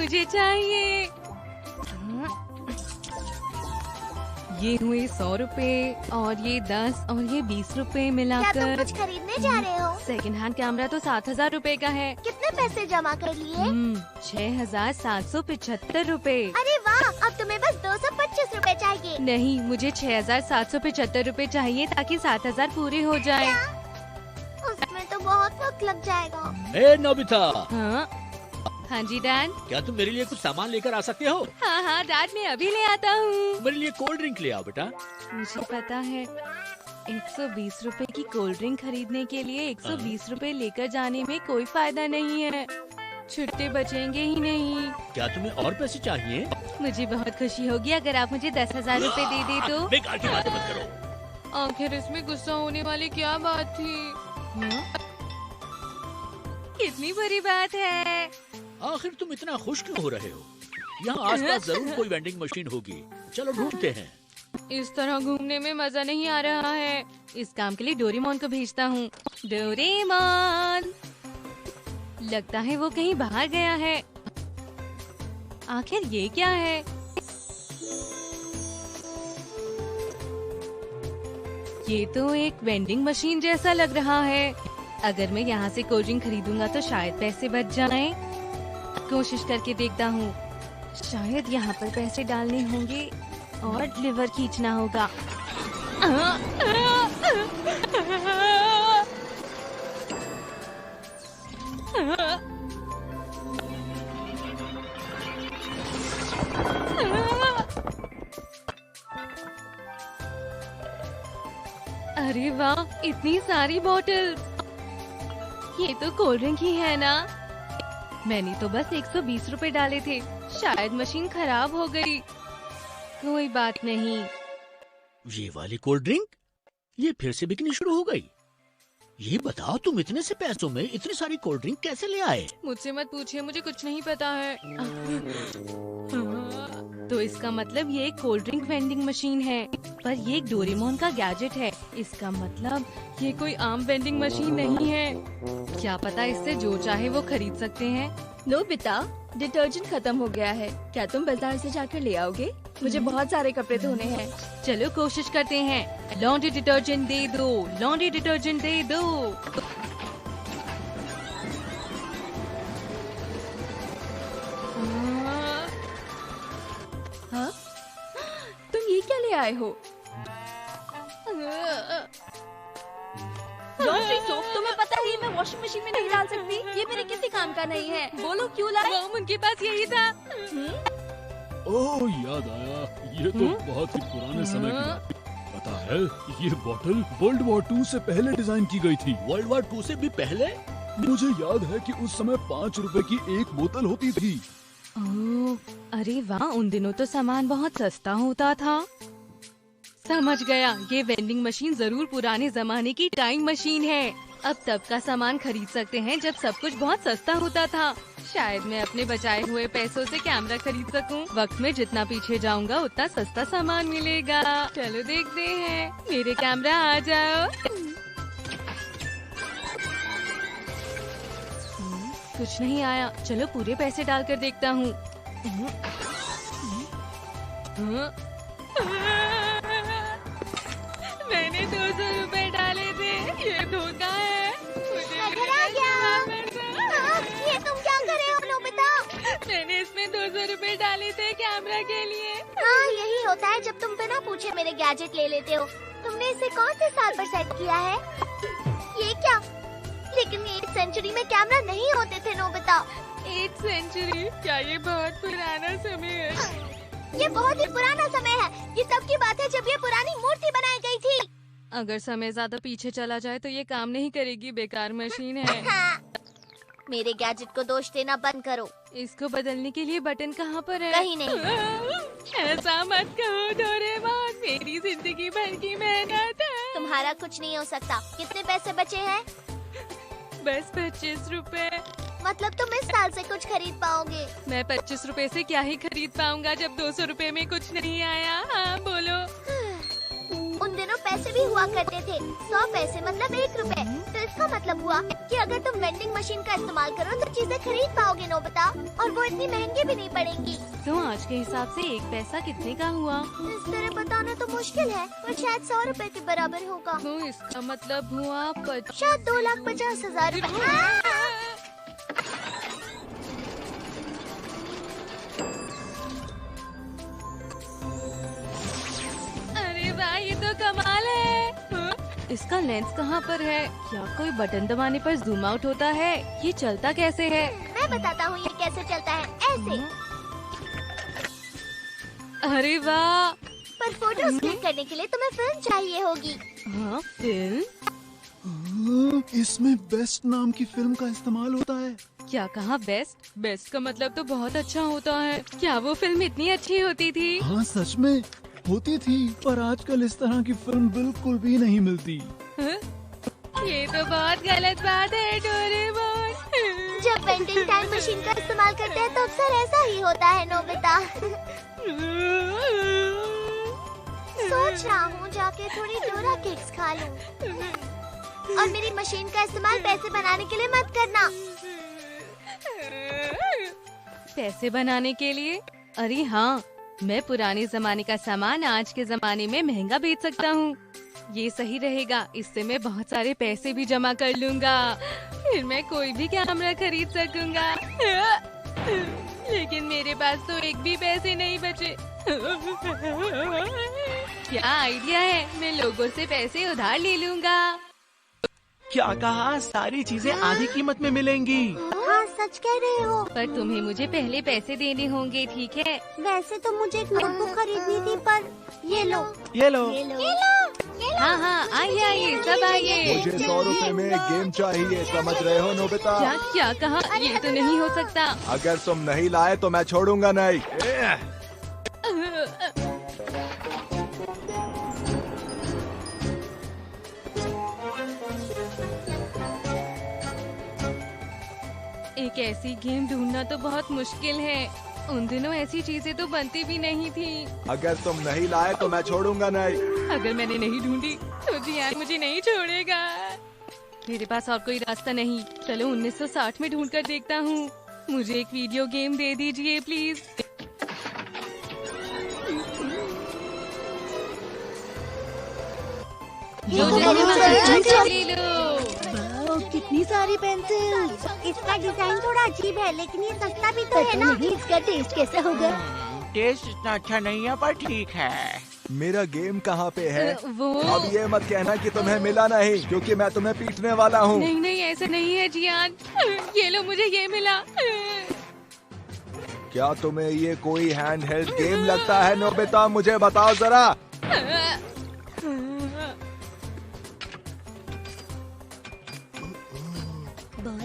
मुझे चाहिए। ये हुए 100 रुपए और ये 10 और ये 20 रुपए क्या तुम मिलाकर कुछ खरीदने जा रहे हो? सेकंड हैंड कैमरा तो 7,000 रुपए का है। कितने पैसे जमा कर लिए? 6,775 रुपए। अरे वाह, अब तुम्हें बस 225 रुपए चाहिए। नहीं, मुझे 6,775 रुपए चाहिए ताकि 7,000 पूरे हो जाए। उसमें तो बहुत वक्त लग जाएगा। ए नोबिता, हाँ जी डैड। क्या तुम मेरे लिए कुछ सामान लेकर आ सकते हो? हाँ डैड, मैं अभी ले आता हूँ। मेरे लिए कोल्ड ड्रिंक ले आओ बेटा। मुझे पता है 120 रुपए की कोल्ड ड्रिंक खरीदने के लिए 120 रुपए लेकर जाने में कोई फायदा नहीं है। छुट्टे बचेंगे ही नहीं। क्या तुम्हें और पैसे चाहिए? मुझे बहुत खुशी होगी अगर आप मुझे 10,000 रुपए दे दे तो। बेकार की बातें मत करो। आखिर इसमें गुस्सा होने वाली क्या बात थी? कितनी बुरी बात है। आखिर तुम इतना खुश क्यों हो रहे हो? यहाँ आसपास जरूर कोई वेंडिंग मशीन होगी। चलो ढूंढते हैं। इस तरह घूमने में मजा नहीं आ रहा है। इस काम के लिए डोरेमोन को भेजता हूँ। डोरेमोन, लगता है वो कहीं बाहर गया है। आखिर ये क्या है? ये तो एक वेंडिंग मशीन जैसा लग रहा है। अगर मैं यहाँ से कोल्ड ड्रिंक खरीदूंगा तो शायद पैसे बच जाएं। कोशिश करके देखता हूँ। शायद यहाँ पर पैसे डालने होंगे और लिवर खींचना होगा। अरे वाह, इतनी सारी बोतल। ये तो कोल्ड ड्रिंक ही है ना? मैंने तो बस 120 रुपए डाले थे। शायद मशीन खराब हो गई। कोई बात नहीं। ये वाली कोल्ड ड्रिंक ये फिर से बिकनी शुरू हो गई। ये बताओ, तुम इतने से पैसों में इतनी सारी कोल्ड ड्रिंक कैसे ले आए? मुझसे मत पूछिए, मुझे कुछ नहीं पता है। तो इसका मतलब ये एक कोल्ड ड्रिंक वेंडिंग मशीन है, पर ये एक डोरेमोन का गैजेट है। इसका मतलब ये कोई आम वेंडिंग मशीन नहीं है। क्या पता इससे जो चाहे वो खरीद सकते हैं। नोबिता, डिटर्जेंट खत्म हो गया है। क्या तुम बाजार से जाकर ले आओगे? मुझे बहुत सारे कपड़े धोने हैं। चलो कोशिश करते हैं। लॉन्ड्री डिटर्जेंट दे दो, लॉन्ड्री डिटर्जेंट दे दो। हाँ? तुम ये क्या ले आए हो? लॉन्ड्री सोप, तुम्हें पता है मैं वॉशिंग मशीन में नहीं डाल सकती। ये मेरे किसी काम का नहीं है। बोलो क्यों लाए? वो उनके पास यही था। ओह, याद आया। ये तो बहुत ही पुराने समय की बात। पता है, ये बोतल वर्ल्ड वॉर 2 से पहले डिजाइन की गई थी। वर्ल्ड वॉर 2 से भी पहले? मुझे याद है कि उस समय 5 रुपए की एक बोतल होती थी। ओह, अरे वाह, उन दिनों तो सामान बहुत सस्ता होता था। समझ गया, ये वेंडिंग मशीन जरूर पुराने जमाने की टाइम मशीन है। अब तब का सामान खरीद सकते हैं जब सब कुछ बहुत सस्ता होता था। शायद मैं अपने बचाए हुए पैसों से कैमरा खरीद सकूं। वक्त में जितना पीछे जाऊंगा उतना सस्ता सामान मिलेगा। चलो देखते हैं। मेरे कैमरा आ जाओ। कुछ नहीं आया। चलो पूरे पैसे डालकर देखता हूँ। मैंने 200 रुपए डाले थे। ये धोखा है। नजर आ गया। ये तुम क्या कर रहे हो नोबिता? मैंने इसमें 200 रुपए डाले थे कैमरा के लिए। हाँ, यही होता है जब तुम बिना पूछे मेरे गैजेट ले लेते हो। तुमने इसे कौन से साल पर सेट किया है? ये क्या? लेकिन 8th सेंचुरी में कैमरा नहीं होते थे नोबिता। 8th century? क्या ये बहुत पुराना समय है? ये बहुत ही पुराना समय है। ये तब की बात है जब ये पुरानी मूर्ति बनाई गई थी। अगर समय ज्यादा पीछे चला जाए तो ये काम नहीं करेगी। बेकार मशीन है। हाँ। मेरे गैजेट को दोष देना बंद करो। इसको बदलने के लिए बटन कहाँ पर है? कहीं नहीं। ऐसा मत कहो डोरेमोन, मेरी जिंदगी भर की मेहनत है। तुम्हारा कुछ नहीं हो सकता। कितने पैसे बचे हैं? बस 25 रुपए। मतलब तुम इस साल से कुछ खरीद पाओगे? मैं 25 रुपए से क्या ही खरीद पाऊंगा जब 200 रुपए में कुछ नहीं आया। हाँ बोलो। उन दिनों पैसे भी हुआ करते थे। 100 पैसे मतलब 1 रुपए। तो इसका मतलब हुआ कि अगर तुम वेंडिंग मशीन का इस्तेमाल करो तो चीजें खरीद पाओगे नोबिता, और वो इतनी महंगी भी नहीं पड़ेंगी। तो आज के हिसाब से 1 पैसा कितने का हुआ? इस तरह बताना तो मुश्किल है, पर शायद 100 रुपए के बराबर होगा। तो इसका मतलब हुआ शायद 2,50,000 रुपए। अरे वाह, ये तो कमाल है। इसका लेंस कहाँ पर है? क्या कोई बटन दबाने पर जूम आउट होता है? ये चलता कैसे है? मैं बताता हूँ ये कैसे चलता है, ऐसे। अरे वाह। पर फोटो क्लिक करने के लिए तुम्हें फिल्म चाहिए होगी। हाँ, फिल्म? इसमें बेस्ट नाम की फिल्म का इस्तेमाल होता है। क्या कहा बेस्ट? बेस्ट का मतलब तो बहुत अच्छा होता है। क्या वो फिल्म इतनी अच्छी होती थी? हाँ सच में होती थी, पर आजकल इस तरह की फिल्म बिल्कुल भी नहीं मिलती। ये तो बहुत गलत बात है डोरेमोन। जब वेंडिंग टाइम मशीन का इस्तेमाल करते हैं तो अक्सर ऐसा ही होता है नोबिता। सोच रहा हूँ जाके थोड़ी डोरा केक्स खा लूँ। और मेरी मशीन का इस्तेमाल पैसे बनाने के लिए मत करना। पैसे बनाने के लिए? अरे हाँ, मैं पुराने जमाने का सामान आज के जमाने में महंगा बेच सकता हूँ। ये सही रहेगा, इससे मैं बहुत सारे पैसे भी जमा कर लूँगा। फिर मैं कोई भी कैमरा खरीद सकूँगा। लेकिन मेरे पास तो 1 भी पैसे नहीं बचे। क्या आइडिया है, मैं लोगों से पैसे उधार ले लूँगा। क्या कहा? सारी चीजें आधी कीमत में मिलेंगी। हाँ सच कह रहे हो। पर तुम्हें मुझे पहले पैसे देने होंगे, ठीक है? वैसे तो मुझे एक नोटबुक खरीदनी थी, पर ये लो। ये लो। हाँ हाँ, आइए आइए, सब आइए। मुझे 100 रुपए में एक गेम चाहिए, समझ रहे हो नोबिता? क्या क्या कहा? ये तो नहीं हो सकता। अगर तुम नहीं लाए तो मैं छोड़ूंगा नहीं। एक ऐसी गेम ढूंढना तो बहुत मुश्किल है। उन दिनों ऐसी चीजें तो बनती भी नहीं थी। अगर तुम नहीं लाए तो मैं छोड़ूंगा नहीं। अगर मैंने नहीं ढूंढी तो जियान मुझे नहीं छोड़ेगा। मेरे पास और कोई रास्ता नहीं। चलो 1960 में ढूंढ कर देखता हूँ। मुझे एक वीडियो गेम दे दीजिए प्लीज। जो जल्दी मंगाना ले लो। कितनी सारी पेंसिल। इसका डिजाइन थोड़ा अजीब है, लेकिन ये सस्ता भी तो है ना। इसका टेस्ट कैसा होगा? टेस्ट इतना अच्छा नहीं है, पर ठीक है। मेरा गेम कहाँ पे है? वो अब ये मत कहना कि तुम्हें मिला नहीं, क्योंकि मैं तुम्हें पीटने वाला हूँ। नहीं नहीं, ऐसा नहीं है जियान। ये लो, मुझे ये मिला। क्या तुम्हें ये कोई हैंड हेल्ड गेम लगता है नोबिता? मुझे बताओ जरा।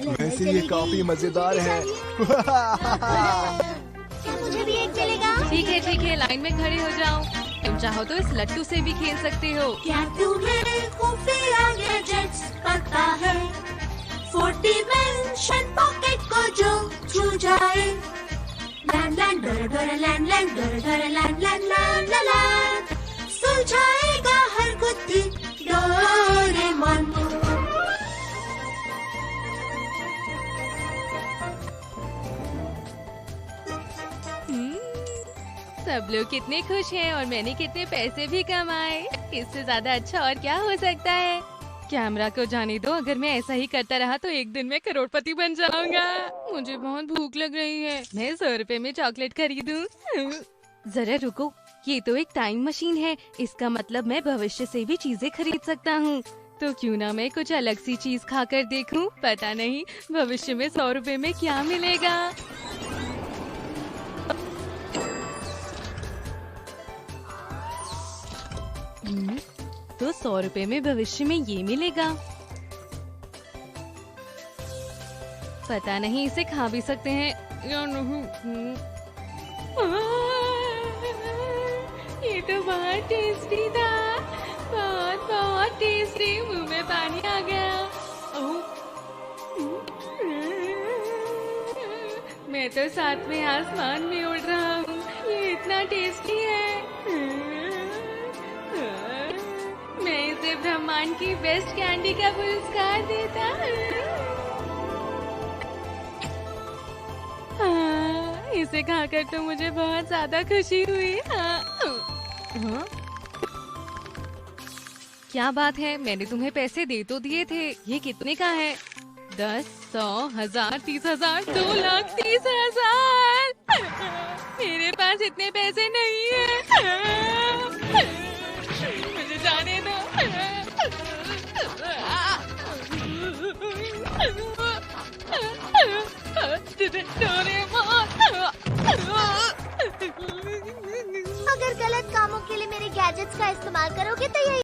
वैसे ये काफी मजेदार है। क्या मुझे भी एक मिलेगा? ठीक है, लाइन में खड़े हो जाओ। तुम चाहो तो इस लट्टू से भी खेल सकते हो। क्या तुम्हें खुफिया गैजेट्स पता है? 40 डिमेंशन पॉकेट को जो छू जाए, लैंड लैंड डोरा डोरा लैंड लैंड डोरा डोरा लैंड लैंड लैंड लैंड, सुलझाएगा हर गुत्थी डोरेमोन। सब लोग कितने खुश हैं और मैंने कितने पैसे भी कमाए। इससे ज्यादा अच्छा और क्या हो सकता है। कैमरा को जाने दो, अगर मैं ऐसा ही करता रहा तो एक दिन मैं करोड़पति बन जाऊंगा। मुझे बहुत भूख लग रही है, मैं 100 रुपए में चॉकलेट खरीदूं। जरा रुको, ये तो एक टाइम मशीन है। इसका मतलब मैं भविष्य से भी चीजें खरीद सकता हूँ। तो क्यों ना मैं कुछ अलग सी चीज खाकर देखूं। पता नहीं भविष्य में 100 रुपए में क्या मिलेगा। तो 100 रुपए में भविष्य में ये मिलेगा। पता नहीं इसे खा भी सकते हैं या नहीं। ये तो बहुत टेस्टी था, बहुत बहुत टेस्टी। मुंह में पानी आ गया। मैं तो साथ में आसमान में उड़ रहा हूँ। ये इतना टेस्टी है। मैं ब्रांड की बेस्ट कैंडी का पुरस्कार देता। हाँ, इसे खाकर तो मुझे बहुत ज्यादा खुशी हुई। हाँ? क्या बात है, मैंने तुम्हें पैसे दे तो दिए थे। ये कितने का है? 10, 100, 1000, 30,000, 2,30,000। मेरे पास इतने पैसे नहीं है। मुझे जाने दो। अगर गलत कामों के लिए मेरे गैजेट्स का इस्तेमाल करोगे तो यही